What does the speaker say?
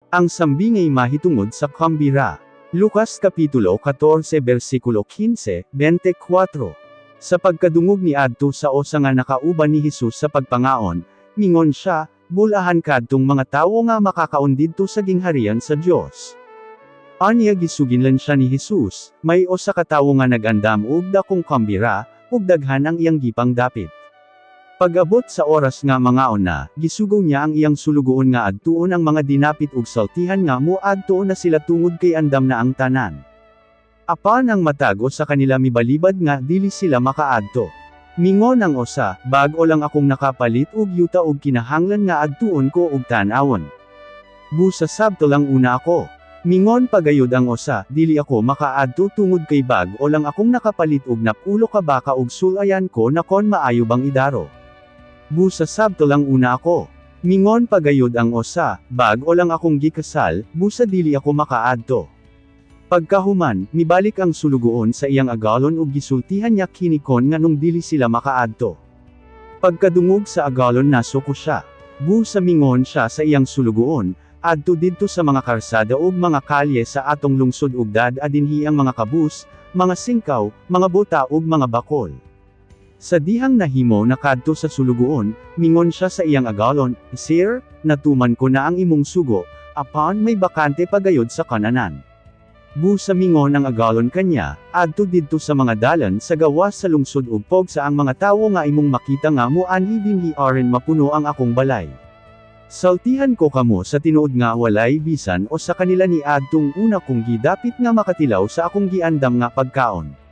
Ang sambingay mahitungod sa kambira. Lucas Kapitulo 14 versikulo 15-24. Sa pagkadungog ni adto sa osa nga nakauban ni Hesus sa pagpangaon, mingon siya, bulahan kadtong mga tawo nga makakaon didto sa gingharian sa Dios. Anya gisuginlan siya ni Hesus, may osa ka tawo nga nagandam og dakong kambira, ug daghan ang iyang gipang dapit. Pag-abot sa oras nga mangaon na, gisugaw niya ang iyang sulugoon nga adtuon ang mga dinapit ug saltihan nga moadtuon na sila tungod kay andam na ang tanan. Apan ang matago sa kanila mibalibad nga dili sila makaadto. Mingon ang osa, bag-o lang akong nakapalit og yuta og kinahanglan nga adtuon ko og tan-awon. Busa sabto lang una ako. Mingon pagayod ang osa, dili ako makaadto tungod kay bag-o lang akong nakapalit og napulo ka baka og sulayan ko na kon maayo bang idaro. Busa sabto lang una ako. Mingon pagayod ang osa, bag-o lang akong gikasal, busa dili ako makaadto. Pagkahuman, mibalik ang sulugoon sa iyang agalon ug gisultihan niya kinikon nga nung dili sila makaadto. Pagkadungog sa agalon nasuko siya. Busa mingon siya sa iyang sulugoon, adto didto sa mga karsada ug mga kalye sa atong lungsod ug dad-adinhi ang mga kabus, mga singkaw, mga bota ug mga bakol. Sa dihang nahimo nakadto sa sulugoon, mingon siya sa iyang agalon, Sir, natuman ko na ang imong sugo, apan may bakante pagayod sa kananan. Busa mingon ang agalon kanya, adto didto sa mga dalan sa gawas sa lungsod ug pog sa ang mga tawo nga imong makita nga moanhi dinhi aron mapuno ang akong balay. Saltihan ko kamo sa tinuod nga walay bisan o sa kanila ni adtong una kong gidapit nga makatilaw sa akong giandam nga pagkaon.